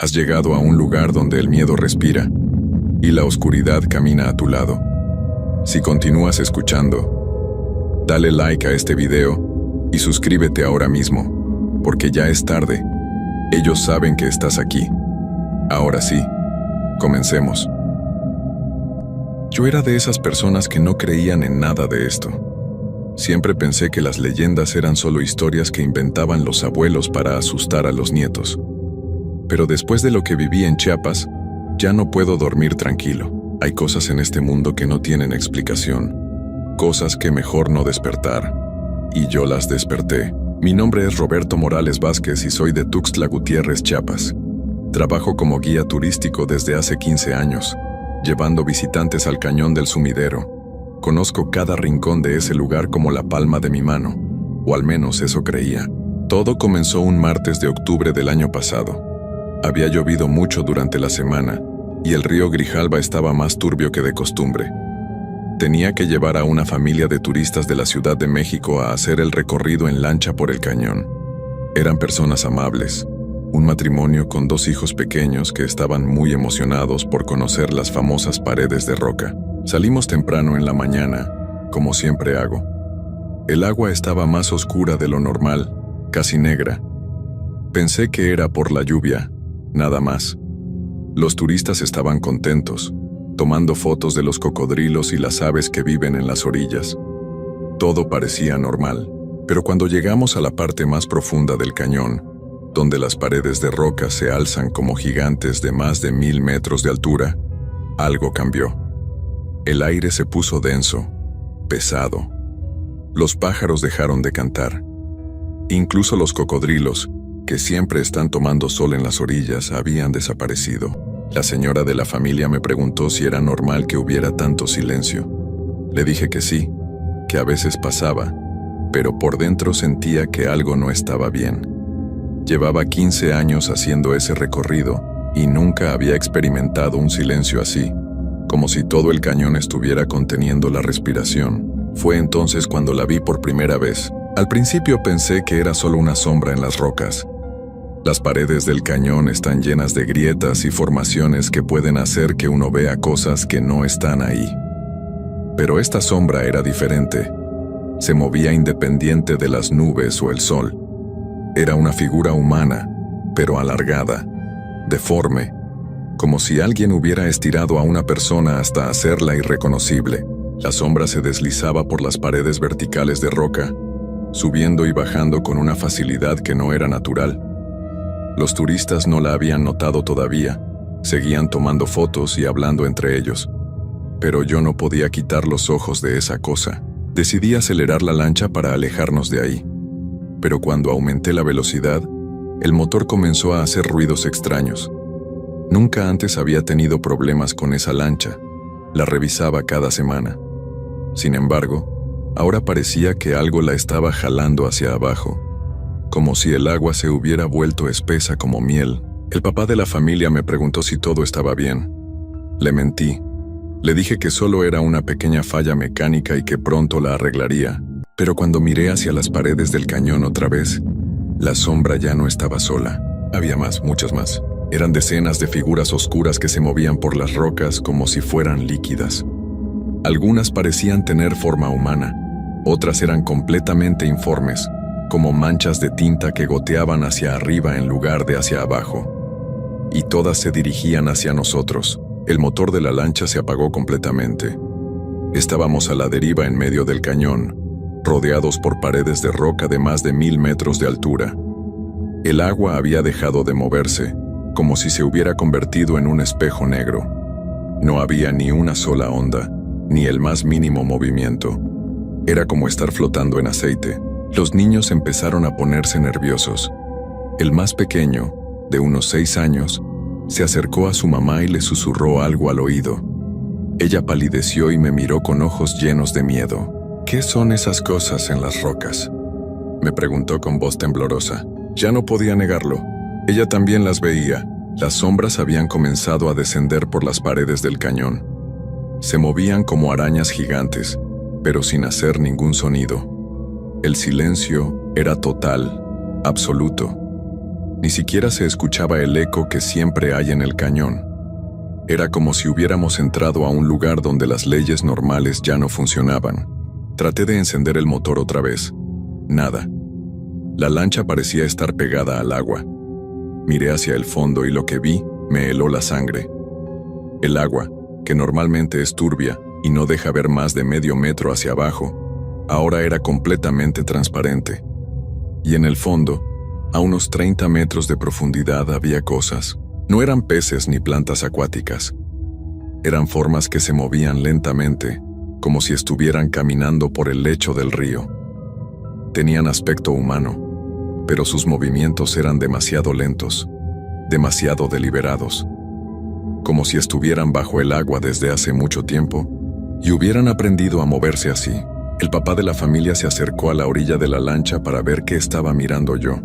Has llegado a un lugar donde el miedo respira y la oscuridad camina a tu lado. Si continúas escuchando, dale like a este video y suscríbete ahora mismo, porque ya es tarde. Ellos saben que estás aquí. Ahora sí, comencemos. Yo era de esas personas que no creían en nada de esto. Siempre pensé que las leyendas eran solo historias que inventaban los abuelos para asustar a los nietos. Pero después de lo que viví en Chiapas, ya no puedo dormir tranquilo. Hay cosas en este mundo que no tienen explicación. Cosas que mejor no despertar. Y yo las desperté. Mi nombre es Roberto Morales Vázquez y soy de Tuxtla Gutiérrez, Chiapas. Trabajo como guía turístico desde hace 15 años, llevando visitantes al Cañón del Sumidero. Conozco cada rincón de ese lugar como la palma de mi mano, o al menos eso creía. Todo comenzó un martes de octubre del año pasado. Había llovido mucho durante la semana, y el río Grijalva estaba más turbio que de costumbre. Tenía que llevar a una familia de turistas de la Ciudad de México a hacer el recorrido en lancha por el cañón. Eran personas amables, un matrimonio con 2 hijos pequeños que estaban muy emocionados por conocer las famosas paredes de roca. Salimos temprano en la mañana, como siempre hago. El agua estaba más oscura de lo normal, casi negra. Pensé que era por la lluvia, nada más. Los turistas estaban contentos, tomando fotos de los cocodrilos y las aves que viven en las orillas. Todo parecía normal, pero cuando llegamos a la parte más profunda del cañón, donde las paredes de roca se alzan como gigantes de más de 1000 metros de altura, algo cambió. El aire se puso denso, pesado. Los pájaros dejaron de cantar. Incluso los cocodrilos, que siempre están tomando sol en las orillas, habían desaparecido. La señora de la familia me preguntó si era normal que hubiera tanto silencio. Le dije que sí, que a veces pasaba, pero por dentro sentía que algo no estaba bien. Llevaba 15 años haciendo ese recorrido y nunca había experimentado un silencio así, como si todo el cañón estuviera conteniendo la respiración. Fue entonces cuando la vi por primera vez. Al principio pensé que era solo una sombra en las rocas. Las paredes del cañón están llenas de grietas y formaciones que pueden hacer que uno vea cosas que no están ahí. Pero esta sombra era diferente. Se movía independiente de las nubes o el sol. Era una figura humana, pero alargada, deforme, como si alguien hubiera estirado a una persona hasta hacerla irreconocible. La sombra se deslizaba por las paredes verticales de roca, subiendo y bajando con una facilidad que no era natural. Los turistas no la habían notado todavía, seguían tomando fotos y hablando entre ellos. Pero yo no podía quitar los ojos de esa cosa. Decidí acelerar la lancha para alejarnos de ahí. Pero cuando aumenté la velocidad, el motor comenzó a hacer ruidos extraños. Nunca antes había tenido problemas con esa lancha. La revisaba cada semana. Sin embargo, ahora parecía que algo la estaba jalando hacia abajo, como si el agua se hubiera vuelto espesa como miel. El papá de la familia me preguntó si todo estaba bien. Le mentí. Le dije que solo era una pequeña falla mecánica y que pronto la arreglaría. Pero cuando miré hacia las paredes del cañón otra vez, la sombra ya no estaba sola. Había más, muchas más. Eran decenas de figuras oscuras que se movían por las rocas como si fueran líquidas. Algunas parecían tener forma humana, otras eran completamente informes, como manchas de tinta que goteaban hacia arriba en lugar de hacia abajo. Y todas se dirigían hacia nosotros. El motor de la lancha se apagó completamente. Estábamos a la deriva en medio del cañón, rodeados por paredes de roca de más de 1000 metros de altura. El agua había dejado de moverse, como si se hubiera convertido en un espejo negro. No había ni una sola onda, ni el más mínimo movimiento. Era como estar flotando en aceite. Los niños empezaron a ponerse nerviosos. El más pequeño, de unos 6 años, se acercó a su mamá y le susurró algo al oído. Ella palideció y me miró con ojos llenos de miedo. ¿Qué son esas cosas en las rocas?, me preguntó con voz temblorosa. Ya no podía negarlo. Ella también las veía. Las sombras habían comenzado a descender por las paredes del cañón. Se movían como arañas gigantes, pero sin hacer ningún sonido. El silencio era total, absoluto. Ni siquiera se escuchaba el eco que siempre hay en el cañón. Era como si hubiéramos entrado a un lugar donde las leyes normales ya no funcionaban. Traté de encender el motor otra vez. Nada. La lancha parecía estar pegada al agua. Miré hacia el fondo y lo que vi me heló la sangre. El agua, que normalmente es turbia y no deja ver más de medio metro hacia abajo, ahora era completamente transparente. Y en el fondo, a unos 30 metros de profundidad había cosas. No eran peces ni plantas acuáticas. Eran formas que se movían lentamente, como si estuvieran caminando por el lecho del río. Tenían aspecto humano, pero sus movimientos eran demasiado lentos, demasiado deliberados, como si estuvieran bajo el agua desde hace mucho tiempo y hubieran aprendido a moverse así. El papá de la familia se acercó a la orilla de la lancha para ver qué estaba mirando yo.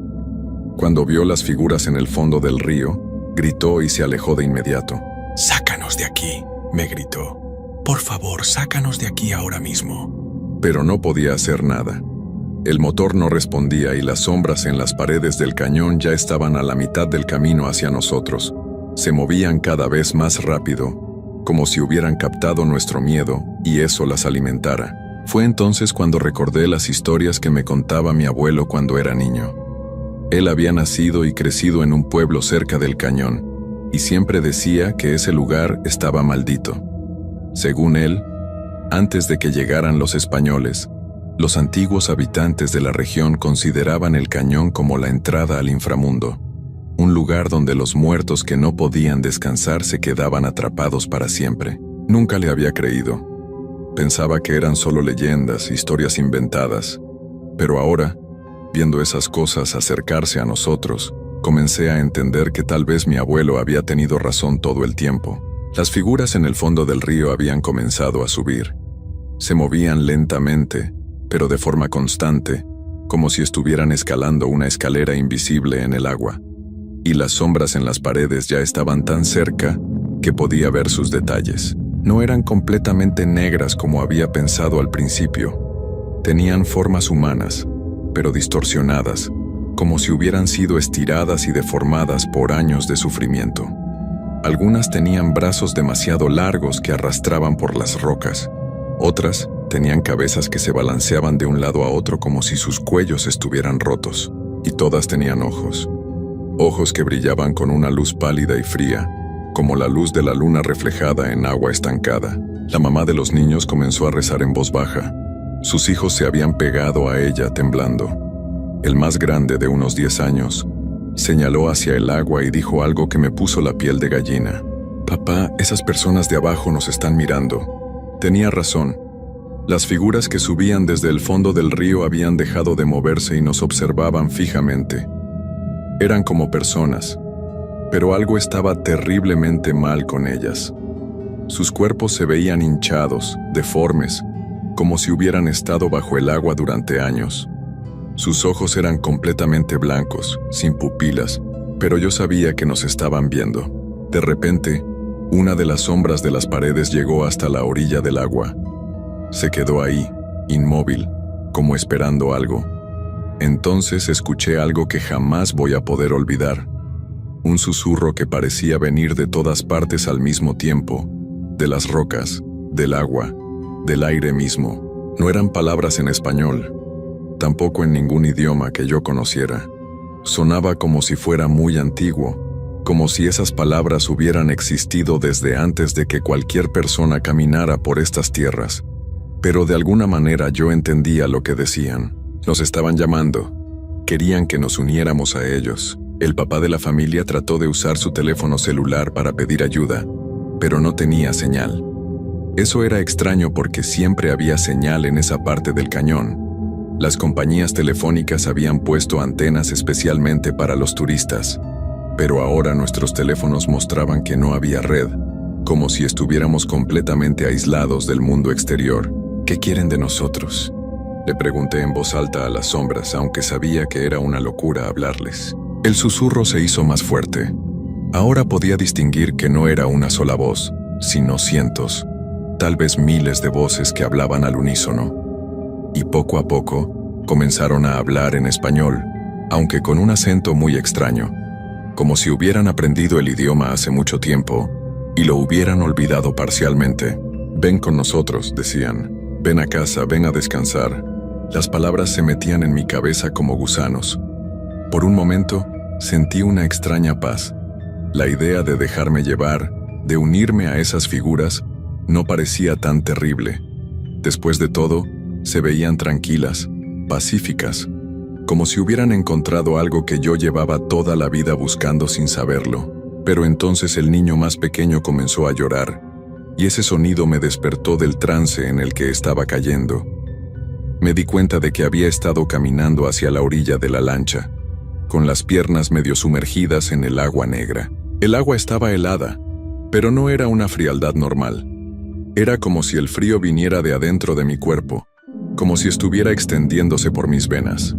Cuando vio las figuras en el fondo del río, gritó y se alejó de inmediato. «Sácanos de aquí», me gritó. «Por favor, sácanos de aquí ahora mismo». Pero no podía hacer nada. El motor no respondía y las sombras en las paredes del cañón ya estaban a la mitad del camino hacia nosotros. Se movían cada vez más rápido, como si hubieran captado nuestro miedo y eso las alimentara. Fue entonces cuando recordé las historias que me contaba mi abuelo cuando era niño. Él había nacido y crecido en un pueblo cerca del cañón, y siempre decía que ese lugar estaba maldito. Según él, antes de que llegaran los españoles, los antiguos habitantes de la región consideraban el cañón como la entrada al inframundo, un lugar donde los muertos que no podían descansar se quedaban atrapados para siempre. Nunca le había creído. Pensaba que eran solo leyendas, historias inventadas, pero ahora, viendo esas cosas acercarse a nosotros, comencé a entender que tal vez mi abuelo había tenido razón todo el tiempo. Las figuras en el fondo del río habían comenzado a subir. Se movían lentamente, pero de forma constante, como si estuvieran escalando una escalera invisible en el agua. Y las sombras en las paredes ya estaban tan cerca que podía ver sus detalles. No eran completamente negras como había pensado al principio. Tenían formas humanas, pero distorsionadas, como si hubieran sido estiradas y deformadas por años de sufrimiento. Algunas tenían brazos demasiado largos que arrastraban por las rocas. Otras tenían cabezas que se balanceaban de un lado a otro como si sus cuellos estuvieran rotos. Y todas tenían ojos. Ojos que brillaban con una luz pálida y fría, como la luz de la luna reflejada en agua estancada. La mamá de los niños comenzó a rezar en voz baja. Sus hijos se habían pegado a ella temblando. El más grande, de unos 10 años, señaló hacia el agua y dijo algo que me puso la piel de gallina. «Papá, esas personas de abajo nos están mirando». Tenía razón. Las figuras que subían desde el fondo del río habían dejado de moverse y nos observaban fijamente. Eran como personas, pero algo estaba terriblemente mal con ellas. Sus cuerpos se veían hinchados, deformes, como si hubieran estado bajo el agua durante años. Sus ojos eran completamente blancos, sin pupilas, pero yo sabía que nos estaban viendo. De repente, una de las sombras de las paredes llegó hasta la orilla del agua. Se quedó ahí, inmóvil, como esperando algo. Entonces escuché algo que jamás voy a poder olvidar. Un susurro que parecía venir de todas partes al mismo tiempo, de las rocas, del agua, del aire mismo. No eran palabras en español, tampoco en ningún idioma que yo conociera. Sonaba como si fuera muy antiguo, como si esas palabras hubieran existido desde antes de que cualquier persona caminara por estas tierras. Pero de alguna manera yo entendía lo que decían. Nos estaban llamando. Querían que nos uniéramos a ellos. El papá de la familia trató de usar su teléfono celular para pedir ayuda, pero no tenía señal. Eso era extraño porque siempre había señal en esa parte del cañón. Las compañías telefónicas habían puesto antenas especialmente para los turistas, pero ahora nuestros teléfonos mostraban que no había red, como si estuviéramos completamente aislados del mundo exterior. ¿Qué quieren de nosotros?, le pregunté en voz alta a las sombras, aunque sabía que era una locura hablarles. El susurro se hizo más fuerte. Ahora podía distinguir que no era una sola voz, sino cientos, tal vez miles de voces que hablaban al unísono. Y poco a poco comenzaron a hablar en español, aunque con un acento muy extraño. como si hubieran aprendido el idioma hace mucho tiempo y lo hubieran olvidado parcialmente. «Ven con nosotros», decían. «Ven a casa, ven a descansar». Las palabras se metían en mi cabeza como gusanos. Por un momento, sentí una extraña paz. La idea de dejarme llevar, de unirme a esas figuras, no parecía tan terrible. Después de todo, se veían tranquilas, pacíficas, como si hubieran encontrado algo que yo llevaba toda la vida buscando sin saberlo. Pero entonces el niño más pequeño comenzó a llorar, y ese sonido me despertó del trance en el que estaba cayendo. Me di cuenta de que había estado caminando hacia la orilla de la lancha, con las piernas medio sumergidas en el agua negra. El agua estaba helada, pero no era una frialdad normal. Era como si el frío viniera de adentro de mi cuerpo, como si estuviera extendiéndose por mis venas.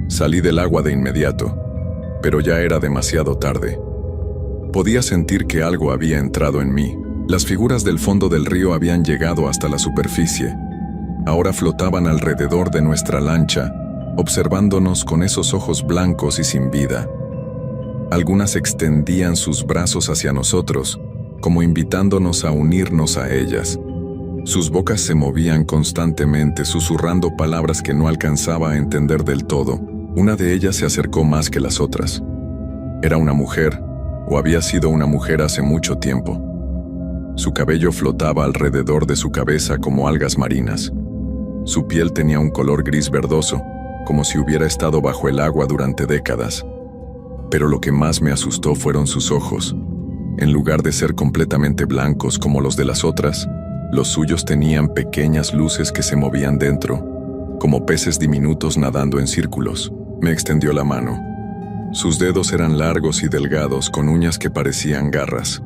Salí del agua de inmediato, pero ya era demasiado tarde. Podía sentir que algo había entrado en mí. Las figuras del fondo del río habían llegado hasta la superficie. Ahora flotaban alrededor de nuestra lancha, observándonos con esos ojos blancos y sin vida. Algunas extendían sus brazos hacia nosotros, como invitándonos a unirnos a ellas. Sus bocas se movían constantemente, susurrando palabras que no alcanzaba a entender del todo. Una de ellas se acercó más que las otras. Era una mujer, o había sido una mujer hace mucho tiempo. Su cabello flotaba alrededor de su cabeza como algas marinas. Su piel tenía un color gris verdoso, como si hubiera estado bajo el agua durante décadas. Pero lo que más me asustó fueron sus ojos. En lugar de ser completamente blancos como los de las otras, los suyos tenían pequeñas luces que se movían dentro, como peces diminutos nadando en círculos. Me extendió la mano. Sus dedos eran largos y delgados, con uñas que parecían garras.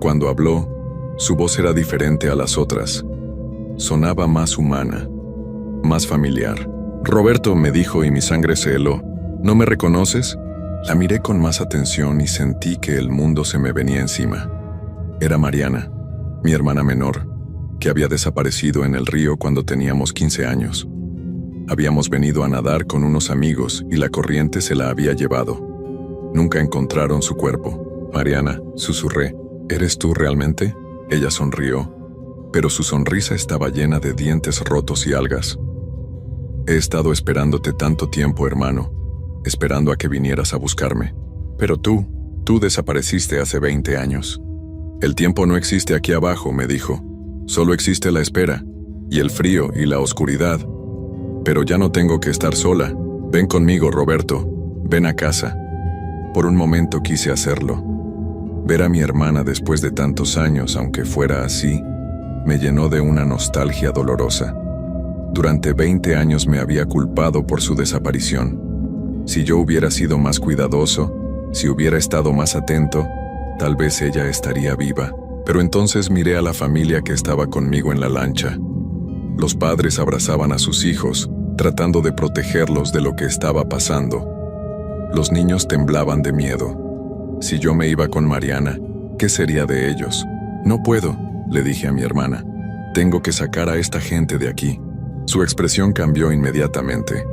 Cuando habló, su voz era diferente a las otras. Sonaba más humana, más familiar. «Roberto», me dijo, y mi sangre se heló. «¿No me reconoces?» La miré con más atención y sentí que el mundo se me venía encima. Era Mariana, mi hermana menor, que había desaparecido en el río cuando teníamos 15 años. Habíamos venido a nadar con unos amigos y la corriente se la había llevado. Nunca encontraron su cuerpo. «Mariana», susurré, «¿eres tú realmente?» Ella sonrió, pero su sonrisa estaba llena de dientes rotos y algas. «He estado esperándote tanto tiempo, hermano, esperando a que vinieras a buscarme. Pero tú desapareciste hace 20 años. El tiempo no existe aquí abajo», me dijo. «Solo existe la espera, y el frío y la oscuridad. Pero ya no tengo que estar sola. Ven conmigo, Roberto. Ven a casa». Por un momento quise hacerlo. Ver a mi hermana después de tantos años, aunque fuera así, me llenó de una nostalgia dolorosa. Durante 20 años me había culpado por su desaparición. Si yo hubiera sido más cuidadoso, si hubiera estado más atento, tal vez ella estaría viva. Pero entonces miré a la familia que estaba conmigo en la lancha. Los padres abrazaban a sus hijos, tratando de protegerlos de lo que estaba pasando. Los niños temblaban de miedo. Si yo me iba con Mariana, ¿qué sería de ellos? «No puedo», le dije a mi hermana. «Tengo que sacar a esta gente de aquí». Su expresión cambió inmediatamente.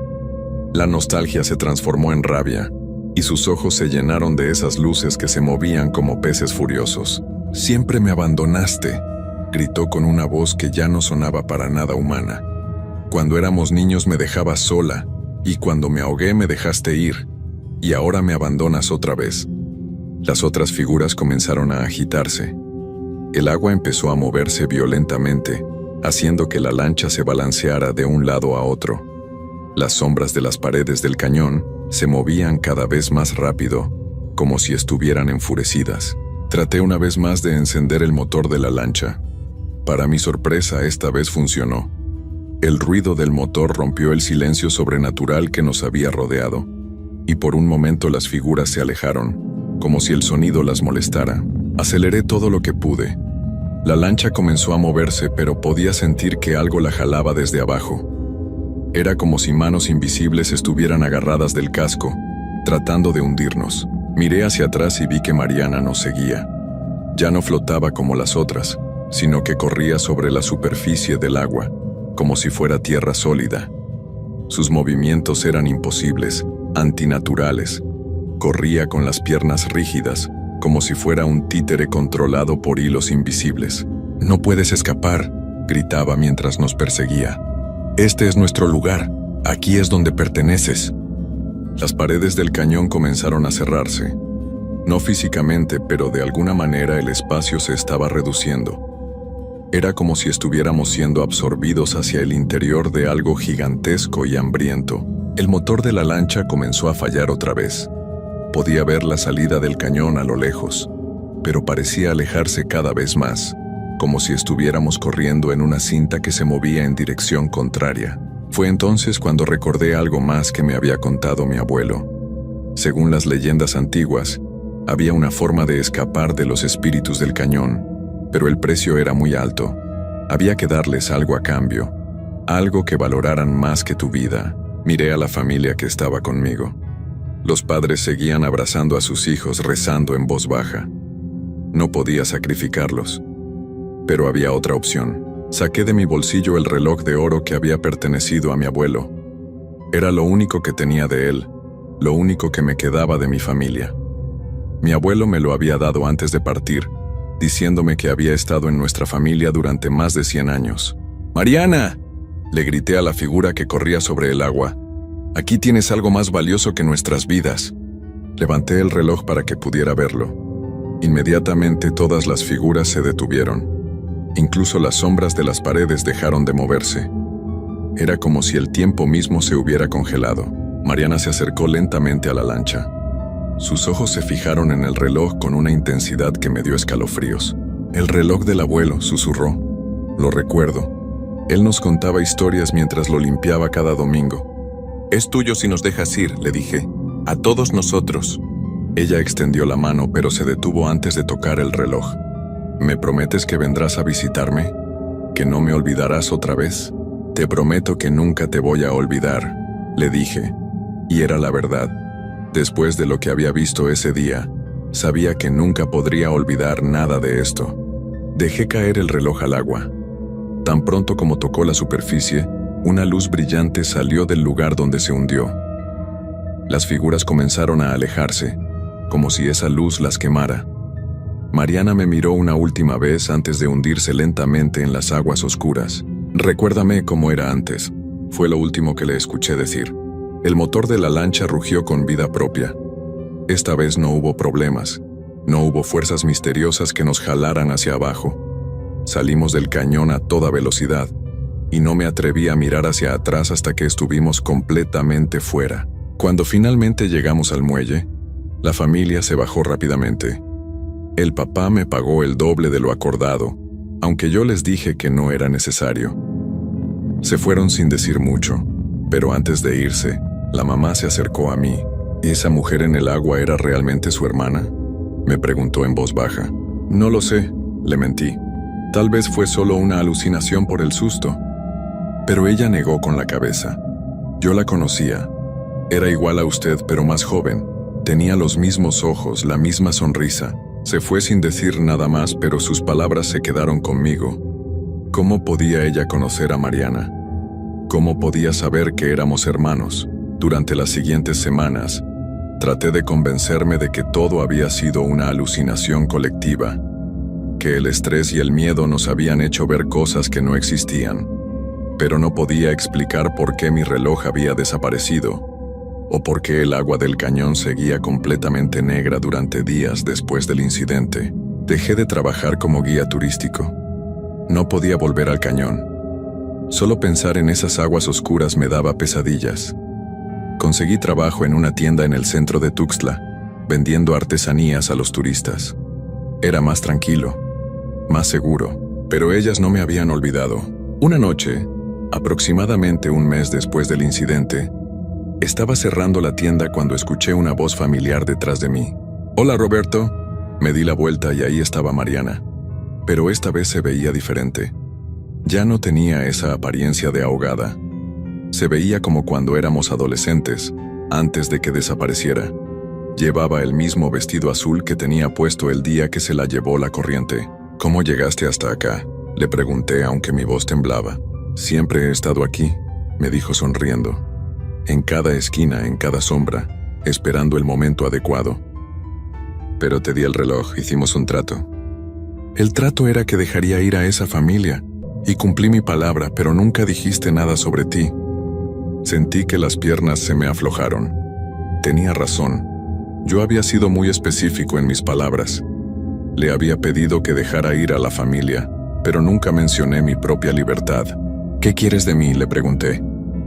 La nostalgia se transformó en rabia, y sus ojos se llenaron de esas luces que se movían como peces furiosos. «Siempre me abandonaste», gritó con una voz que ya no sonaba para nada humana. «Cuando éramos niños me dejabas sola, y cuando me ahogué me dejaste ir, y ahora me abandonas otra vez». Las otras figuras comenzaron a agitarse. El agua empezó a moverse violentamente, haciendo que la lancha se balanceara de un lado a otro. Las sombras de las paredes del cañón se movían cada vez más rápido, como si estuvieran enfurecidas. Traté una vez más de encender el motor de la lancha. Para mi sorpresa, esta vez funcionó. El ruido del motor rompió el silencio sobrenatural que nos había rodeado, y por un momento las figuras se alejaron, como si el sonido las molestara. Aceleré todo lo que pude. La lancha comenzó a moverse, pero podía sentir que algo la jalaba desde abajo. Era como si manos invisibles estuvieran agarradas del casco, tratando de hundirnos. Miré hacia atrás y vi que Mariana nos seguía. Ya no flotaba como las otras, sino que corría sobre la superficie del agua, como si fuera tierra sólida. Sus movimientos eran imposibles, antinaturales. Corría con las piernas rígidas, como si fuera un títere controlado por hilos invisibles. «No puedes escapar», gritaba mientras nos perseguía. «Este es nuestro lugar. Aquí es donde perteneces». Las paredes del cañón comenzaron a cerrarse. No físicamente, pero de alguna manera el espacio se estaba reduciendo. Era como si estuviéramos siendo absorbidos hacia el interior de algo gigantesco y hambriento. El motor de la lancha comenzó a fallar otra vez. Podía ver la salida del cañón a lo lejos, pero parecía alejarse cada vez más, como si estuviéramos corriendo en una cinta que se movía en dirección contraria. Fue entonces cuando recordé algo más que me había contado mi abuelo. Según las leyendas antiguas, había una forma de escapar de los espíritus del cañón, pero el precio era muy alto. Había que darles algo a cambio, algo que valoraran más que tu vida. Miré a la familia que estaba conmigo. Los padres seguían abrazando a sus hijos, rezando en voz baja. No podía sacrificarlos, pero había otra opción. Saqué de mi bolsillo el reloj de oro que había pertenecido a mi abuelo. Era lo único que tenía de él, lo único que me quedaba de mi familia. Mi abuelo me lo había dado antes de partir, diciéndome que había estado en nuestra familia durante más de 100 años. «¡Mariana!», le grité a la figura que corría sobre el agua. «Aquí tienes algo más valioso que nuestras vidas». Levanté el reloj para que pudiera verlo. Inmediatamente todas las figuras se detuvieron. Incluso las sombras de las paredes dejaron de moverse. Era como si el tiempo mismo se hubiera congelado. Mariana se acercó lentamente a la lancha. Sus ojos se fijaron en el reloj con una intensidad que me dio escalofríos. «El reloj del abuelo», susurró. «Lo recuerdo. Él nos contaba historias mientras lo limpiaba cada domingo». «Es tuyo si nos dejas ir», le dije. «A todos nosotros». Ella extendió la mano, pero se detuvo antes de tocar el reloj. «¿Me prometes que vendrás a visitarme? ¿Que no me olvidarás otra vez?» «Te prometo que nunca te voy a olvidar», le dije. Y era la verdad. Después de lo que había visto ese día, sabía que nunca podría olvidar nada de esto. Dejé caer el reloj al agua. Tan pronto como tocó la superficie, una luz brillante salió del lugar donde se hundió. Las figuras comenzaron a alejarse, como si esa luz las quemara. Mariana me miró una última vez antes de hundirse lentamente en las aguas oscuras. «Recuérdame cómo era antes», fue lo último que le escuché decir. El motor de la lancha rugió con vida propia. Esta vez no hubo problemas, no hubo fuerzas misteriosas que nos jalaran hacia abajo. Salimos del cañón a toda velocidad, y no me atreví a mirar hacia atrás hasta que estuvimos completamente fuera. Cuando finalmente llegamos al muelle, la familia se bajó rápidamente. El papá me pagó el doble de lo acordado, aunque yo les dije que no era necesario. Se fueron sin decir mucho, pero antes de irse, la mamá se acercó a mí. ¿Esa mujer en el agua era realmente su hermana?, me preguntó en voz baja. «No lo sé», le mentí. «Tal vez fue solo una alucinación por el susto». Pero ella negó con la cabeza. «Yo la conocía. Era igual a usted, pero más joven. Tenía los mismos ojos, la misma sonrisa». Se fue sin decir nada más, pero sus palabras se quedaron conmigo. ¿Cómo podía ella conocer a Mariana? ¿Cómo podía saber que éramos hermanos? Durante las siguientes semanas, traté de convencerme de que todo había sido una alucinación colectiva, que el estrés y el miedo nos habían hecho ver cosas que no existían. Pero no podía explicar por qué mi reloj había desaparecido, o por qué el agua del cañón seguía completamente negra durante días después del incidente. Dejé de trabajar como guía turístico. No podía volver al cañón. Solo pensar en esas aguas oscuras me daba pesadillas. Conseguí trabajo en una tienda en el centro de Tuxtla, vendiendo artesanías a los turistas. Era más tranquilo, más seguro, pero ellas no me habían olvidado. Una noche, aproximadamente un mes después del incidente, estaba cerrando la tienda cuando escuché una voz familiar detrás de mí. «Hola, Roberto». Me di la vuelta y ahí estaba Mariana. Pero esta vez se veía diferente. Ya no tenía esa apariencia de ahogada. Se veía como cuando éramos adolescentes, antes de que desapareciera. Llevaba el mismo vestido azul que tenía puesto el día que se la llevó la corriente. «¿Cómo llegaste hasta acá?», le pregunté, aunque mi voz temblaba. «Siempre he estado aquí», me dijo sonriendo. En cada esquina, en cada sombra, esperando el momento adecuado. Pero te di el reloj, hicimos un trato. El trato era que dejaría ir a esa familia, y cumplí mi palabra, pero nunca dijiste nada sobre ti. Sentí que las piernas se me aflojaron. Tenía razón. Yo había sido muy específico en mis palabras. Le había pedido que dejara ir a la familia, pero nunca mencioné mi propia libertad. ¿Qué quieres de mí?, le pregunté.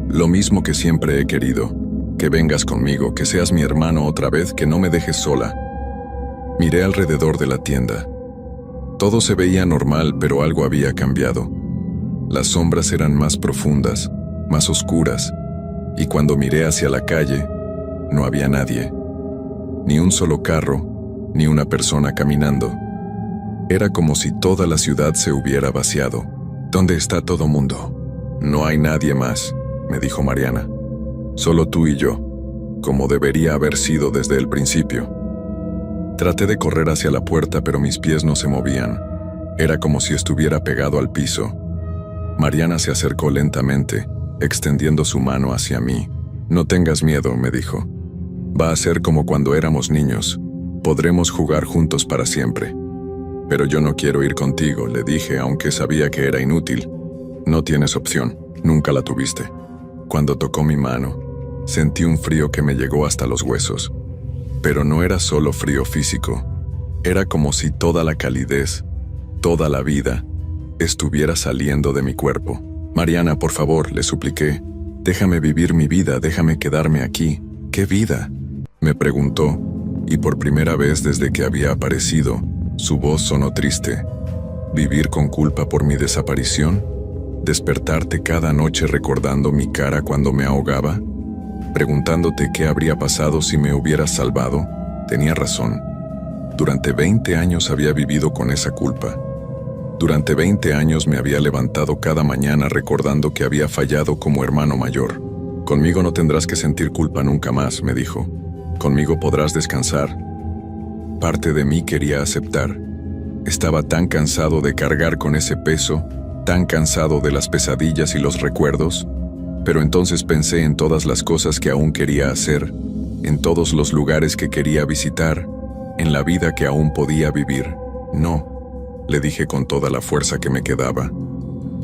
Lo mismo que siempre he querido. Que vengas conmigo, que seas mi hermano otra vez, que no me dejes sola. Miré alrededor de la tienda. Todo se veía normal, pero algo había cambiado. Las sombras eran más profundas, más oscuras, y cuando miré hacia la calle, no había nadie. Ni un solo carro, ni una persona caminando. Era como si toda la ciudad se hubiera vaciado. ¿Dónde está todo mundo? No hay nadie más, me dijo Mariana. Solo tú y yo, como debería haber sido desde el principio. Traté de correr hacia la puerta, pero mis pies no se movían. Era como si estuviera pegado al piso. Mariana se acercó lentamente, extendiendo su mano hacia mí. No tengas miedo, me dijo. Va a ser como cuando éramos niños. Podremos jugar juntos para siempre. Pero yo no quiero ir contigo, le dije, aunque sabía que era inútil. No tienes opción, nunca la tuviste. Cuando tocó mi mano, sentí un frío que me llegó hasta los huesos. Pero no era solo frío físico. Era como si toda la calidez, toda la vida, estuviera saliendo de mi cuerpo. Mariana, por favor, le supliqué. Déjame vivir mi vida, déjame quedarme aquí. ¿Qué vida?, me preguntó, y por primera vez desde que había aparecido, su voz sonó triste. ¿Vivir con culpa por mi desaparición? ¿Despertarte cada noche recordando mi cara cuando me ahogaba? ¿Preguntándote qué habría pasado si me hubieras salvado? Tenía razón. Durante 20 años había vivido con esa culpa. Durante 20 años me había levantado cada mañana recordando que había fallado como hermano mayor. Conmigo no tendrás que sentir culpa nunca más, me dijo. Conmigo podrás descansar. Parte de mí quería aceptar. Estaba tan cansado de cargar con ese peso, tan cansado de las pesadillas y los recuerdos, pero entonces pensé en todas las cosas que aún quería hacer, en todos los lugares que quería visitar, en la vida que aún podía vivir. No, le dije con toda la fuerza que me quedaba.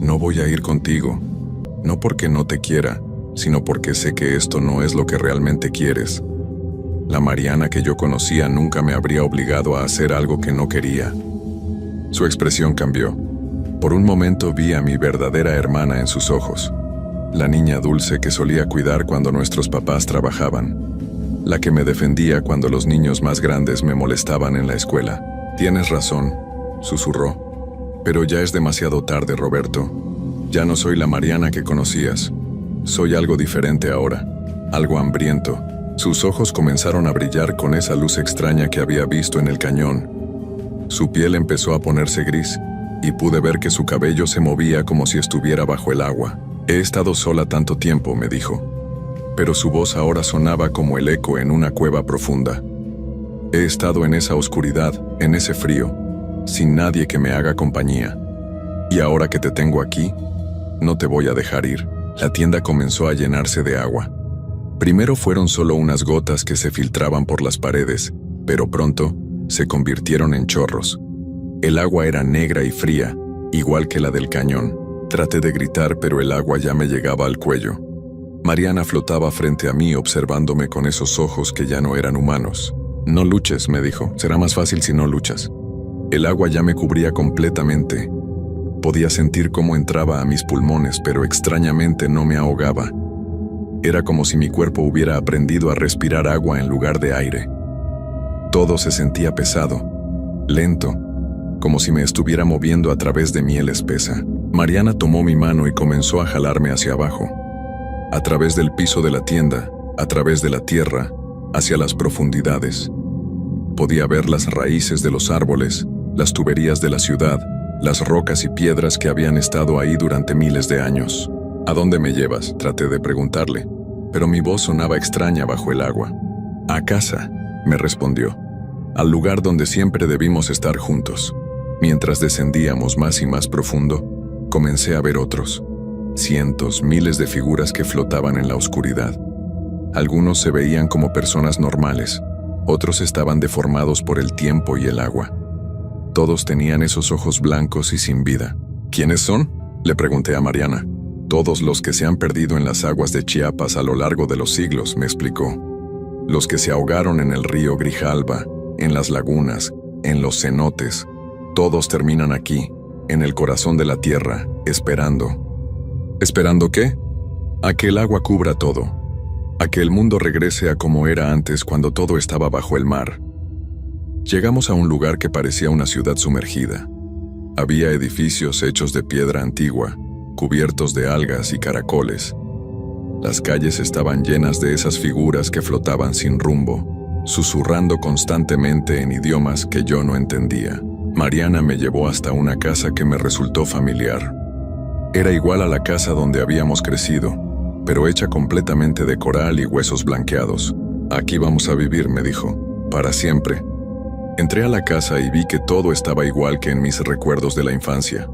No voy a ir contigo, no porque no te quiera, sino porque sé que esto no es lo que realmente quieres. La Mariana que yo conocía nunca me habría obligado a hacer algo que no quería. Su expresión cambió. Por un momento vi a mi verdadera hermana en sus ojos. La niña dulce que solía cuidar cuando nuestros papás trabajaban. La que me defendía cuando los niños más grandes me molestaban en la escuela. Tienes razón, susurró. Pero ya es demasiado tarde, Roberto. Ya no soy la Mariana que conocías. Soy algo diferente ahora, algo hambriento. Sus ojos comenzaron a brillar con esa luz extraña que había visto en el cañón. Su piel empezó a ponerse gris, y pude ver que su cabello se movía como si estuviera bajo el agua. He estado sola tanto tiempo, me dijo. Pero su voz ahora sonaba como el eco en una cueva profunda. He estado en esa oscuridad, en ese frío, sin nadie que me haga compañía. Y ahora que te tengo aquí, no te voy a dejar ir. La tienda comenzó a llenarse de agua. Primero fueron solo unas gotas que se filtraban por las paredes, pero pronto se convirtieron en chorros. El agua era negra y fría, igual que la del cañón. Traté de gritar, pero el agua ya me llegaba al cuello. Mariana flotaba frente a mí observándome con esos ojos que ya no eran humanos. No luches, me dijo, será más fácil si no luchas. El agua ya me cubría completamente. Podía sentir cómo entraba a mis pulmones, pero extrañamente no me ahogaba. Era como si mi cuerpo hubiera aprendido a respirar agua en lugar de aire. Todo se sentía pesado, lento, como si me estuviera moviendo a través de miel espesa. Mariana tomó mi mano y comenzó a jalarme hacia abajo. A través del piso de la tienda, a través de la tierra, hacia las profundidades. Podía ver las raíces de los árboles, las tuberías de la ciudad, las rocas y piedras que habían estado ahí durante miles de años. ¿A dónde me llevas?, traté de preguntarle, pero mi voz sonaba extraña bajo el agua. A casa, me respondió, al lugar donde siempre debimos estar juntos. Mientras descendíamos más y más profundo, comencé a ver otros, cientos, miles de figuras que flotaban en la oscuridad. Algunos se veían como personas normales, otros estaban deformados por el tiempo y el agua. Todos tenían esos ojos blancos y sin vida. ¿Quiénes son?, le pregunté a Mariana. Todos los que se han perdido en las aguas de Chiapas a lo largo de los siglos, me explicó. Los que se ahogaron en el río Grijalba, en las lagunas, en los cenotes. Todos terminan aquí, en el corazón de la tierra, esperando. ¿Esperando qué? A que el agua cubra todo. A que el mundo regrese a como era antes cuando todo estaba bajo el mar. Llegamos a un lugar que parecía una ciudad sumergida. Había edificios hechos de piedra antigua, cubiertos de algas y caracoles. Las calles estaban llenas de esas figuras que flotaban sin rumbo, susurrando constantemente en idiomas que yo no entendía. Mariana me llevó hasta una casa que me resultó familiar. Era igual a la casa donde habíamos crecido, pero hecha completamente de coral y huesos blanqueados. Aquí vamos a vivir, me dijo, para siempre. Entré a la casa y vi que todo estaba igual que en mis recuerdos de la infancia.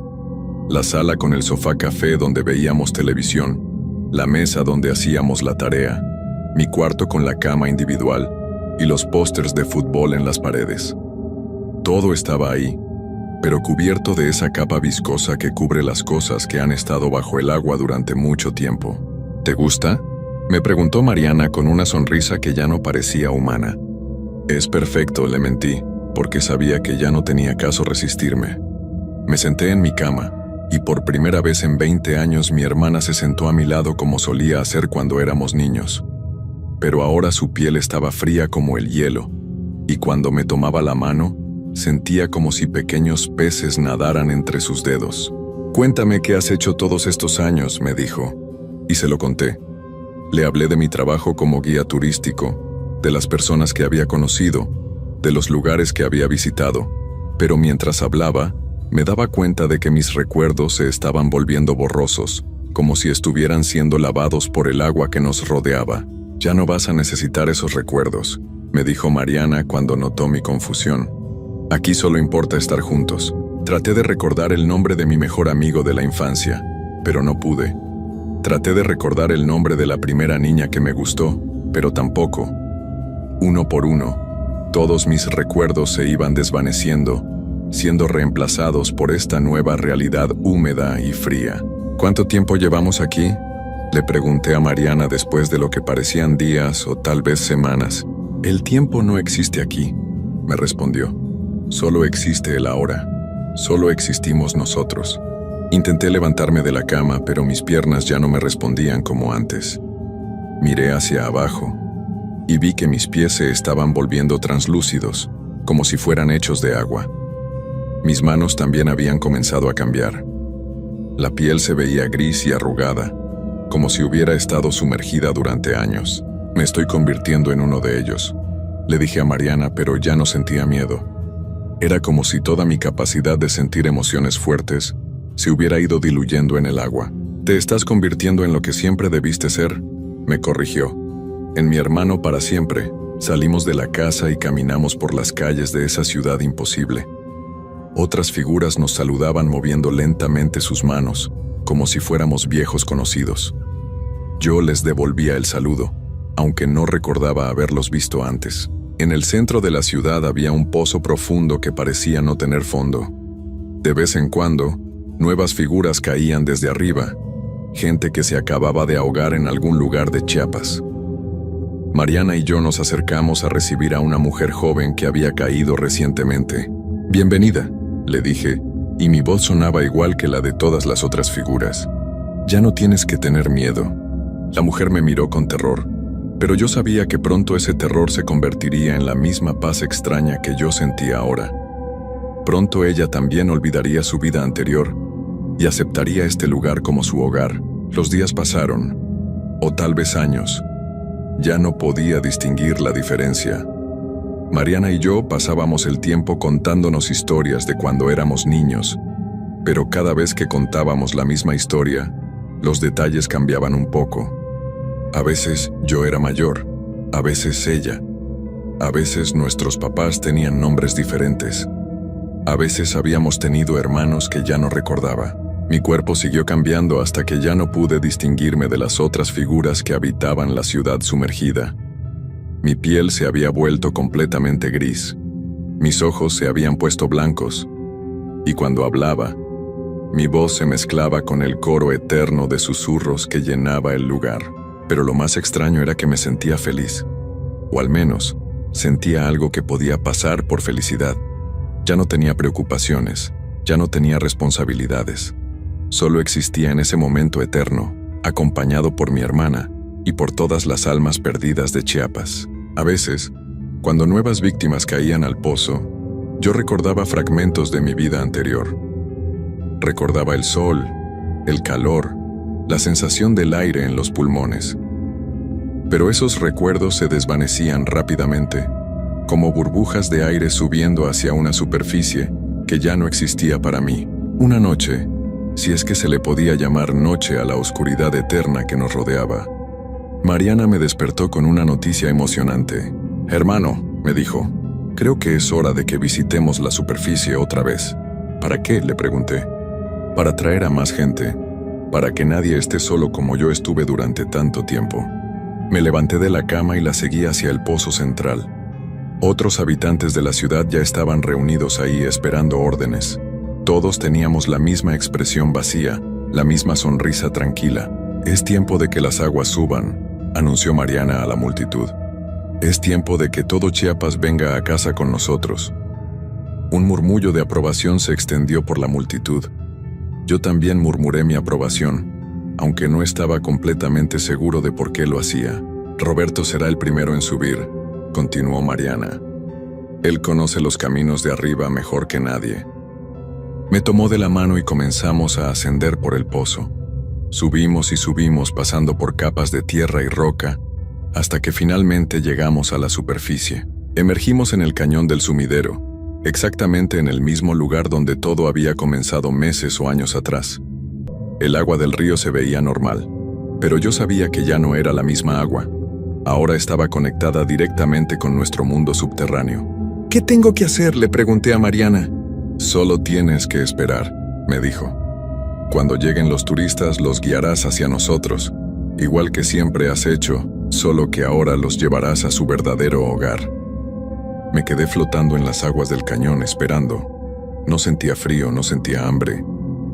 La sala con el sofá café donde veíamos televisión, la mesa donde hacíamos la tarea, mi cuarto con la cama individual y los pósters de fútbol en las paredes. Todo estaba ahí, pero cubierto de esa capa viscosa que cubre las cosas que han estado bajo el agua durante mucho tiempo. ¿Te gusta?, me preguntó Mariana con una sonrisa que ya no parecía humana. Es perfecto, le mentí, porque sabía que ya no tenía caso resistirme. Me senté en mi cama, y por primera vez en 20 años mi hermana se sentó a mi lado como solía hacer cuando éramos niños. Pero ahora su piel estaba fría como el hielo, y cuando me tomaba la mano, sentía como si pequeños peces nadaran entre sus dedos. Cuéntame qué has hecho todos estos años, me dijo, y se lo conté. Le hablé de mi trabajo como guía turístico, de las personas que había conocido, de los lugares que había visitado, pero mientras hablaba, me daba cuenta de que mis recuerdos se estaban volviendo borrosos, como si estuvieran siendo lavados por el agua que nos rodeaba. Ya no vas a necesitar esos recuerdos, me dijo Mariana cuando notó mi confusión. Aquí solo importa estar juntos. Traté de recordar el nombre de mi mejor amigo de la infancia, pero no pude. Traté de recordar el nombre de la primera niña que me gustó, pero tampoco. Uno por uno, todos mis recuerdos se iban desvaneciendo, siendo reemplazados por esta nueva realidad húmeda y fría. ¿Cuánto tiempo llevamos aquí?, le pregunté a Mariana después de lo que parecían días o tal vez semanas. El tiempo no existe aquí, me respondió. Solo existe el ahora. Solo existimos nosotros. Intenté levantarme de la cama, pero mis piernas ya no me respondían como antes. Miré hacia abajo y vi que mis pies se estaban volviendo translúcidos, como si fueran hechos de agua. Mis manos también habían comenzado a cambiar. La piel se veía gris y arrugada, como si hubiera estado sumergida durante años. Me estoy convirtiendo en uno de ellos, le dije a Mariana, pero ya no sentía miedo. Era como si toda mi capacidad de sentir emociones fuertes se hubiera ido diluyendo en el agua. Te estás convirtiendo en lo que siempre debiste ser, me corrigió. En mi hermano para siempre. Salimos de la casa y caminamos por las calles de esa ciudad imposible. Otras figuras nos saludaban moviendo lentamente sus manos, como si fuéramos viejos conocidos. Yo les devolvía el saludo, aunque no recordaba haberlos visto antes. En el centro de la ciudad había un pozo profundo que parecía no tener fondo. De vez en cuando, nuevas figuras caían desde arriba, gente que se acababa de ahogar en algún lugar de Chiapas. Mariana y yo nos acercamos a recibir a una mujer joven que había caído recientemente. «Bienvenida», le dije, y mi voz sonaba igual que la de todas las otras figuras. «Ya no tienes que tener miedo». La mujer me miró con terror, pero yo sabía que pronto ese terror se convertiría en la misma paz extraña que yo sentía ahora. Pronto ella también olvidaría su vida anterior y aceptaría este lugar como su hogar. Los días pasaron, o tal vez años. Ya no podía distinguir la diferencia. Mariana y yo pasábamos el tiempo contándonos historias de cuando éramos niños, pero cada vez que contábamos la misma historia, los detalles cambiaban un poco. A veces yo era mayor, a veces ella. A veces nuestros papás tenían nombres diferentes. A veces habíamos tenido hermanos que ya no recordaba. Mi cuerpo siguió cambiando hasta que ya no pude distinguirme de las otras figuras que habitaban la ciudad sumergida. Mi piel se había vuelto completamente gris. Mis ojos se habían puesto blancos. Y cuando hablaba, mi voz se mezclaba con el coro eterno de susurros que llenaba el lugar. Pero lo más extraño era que me sentía feliz. O al menos, sentía algo que podía pasar por felicidad. Ya no tenía preocupaciones, ya no tenía responsabilidades. Solo existía en ese momento eterno, acompañado por mi hermana y por todas las almas perdidas de Chiapas. A veces, cuando nuevas víctimas caían al pozo, yo recordaba fragmentos de mi vida anterior. Recordaba el sol, el calor, la sensación del aire en los pulmones. Pero esos recuerdos se desvanecían rápidamente, como burbujas de aire subiendo hacia una superficie que ya no existía para mí. Una noche, si es que se le podía llamar noche a la oscuridad eterna que nos rodeaba, Mariana me despertó con una noticia emocionante. «Hermano», me dijo, «creo que es hora de que visitemos la superficie otra vez». «¿Para qué?», le pregunté. «Para traer a más gente, para que nadie esté solo como yo estuve durante tanto tiempo». Me levanté de la cama y la seguí hacia el pozo central. Otros habitantes de la ciudad ya estaban reunidos ahí esperando órdenes. Todos teníamos la misma expresión vacía, la misma sonrisa tranquila. «Es tiempo de que las aguas suban», anunció Mariana a la multitud. «Es tiempo de que todo Chiapas venga a casa con nosotros». Un murmullo de aprobación se extendió por la multitud. Yo también murmuré mi aprobación, aunque no estaba completamente seguro de por qué lo hacía. «Roberto será el primero en subir», continuó Mariana. «Él conoce los caminos de arriba mejor que nadie». Me tomó de la mano y comenzamos a ascender por el pozo. Subimos y subimos pasando por capas de tierra y roca, hasta que finalmente llegamos a la superficie. Emergimos en el cañón del sumidero, exactamente en el mismo lugar donde todo había comenzado meses o años atrás. El agua del río se veía normal, pero yo sabía que ya no era la misma agua. Ahora estaba conectada directamente con nuestro mundo subterráneo. «¿Qué tengo que hacer?», le pregunté a Mariana. «Solo tienes que esperar», me dijo. «Cuando lleguen los turistas los guiarás hacia nosotros, igual que siempre has hecho, solo que ahora los llevarás a su verdadero hogar». Me quedé flotando en las aguas del cañón esperando. No sentía frío, no sentía hambre,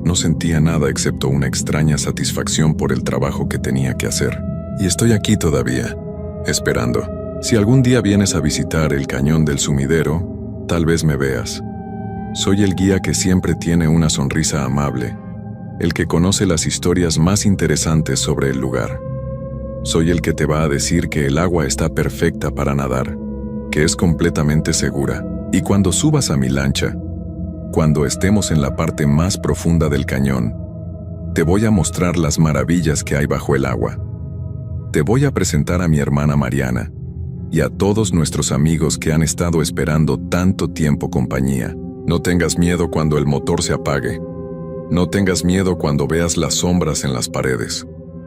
no sentía nada excepto una extraña satisfacción por el trabajo que tenía que hacer. Y estoy aquí todavía, esperando. Si algún día vienes a visitar el cañón del sumidero, tal vez me veas. Soy el guía que siempre tiene una sonrisa amable, el que conoce las historias más interesantes sobre el lugar. Soy el que te va a decir que el agua está perfecta para nadar, que es completamente segura. Y cuando subas a mi lancha, cuando estemos en la parte más profunda del cañón, te voy a mostrar las maravillas que hay bajo el agua. Te voy a presentar a mi hermana Mariana y a todos nuestros amigos que han estado esperando tanto tiempo compañía. No tengas miedo cuando el motor se apague. No tengas miedo cuando veas las sombras en las paredes.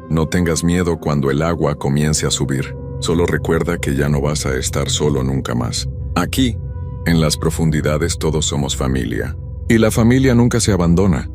No tengas miedo cuando el agua comience a subir. Solo recuerda que ya no vas a estar solo nunca más. Aquí, en las profundidades, todos somos familia. Y la familia nunca se abandona.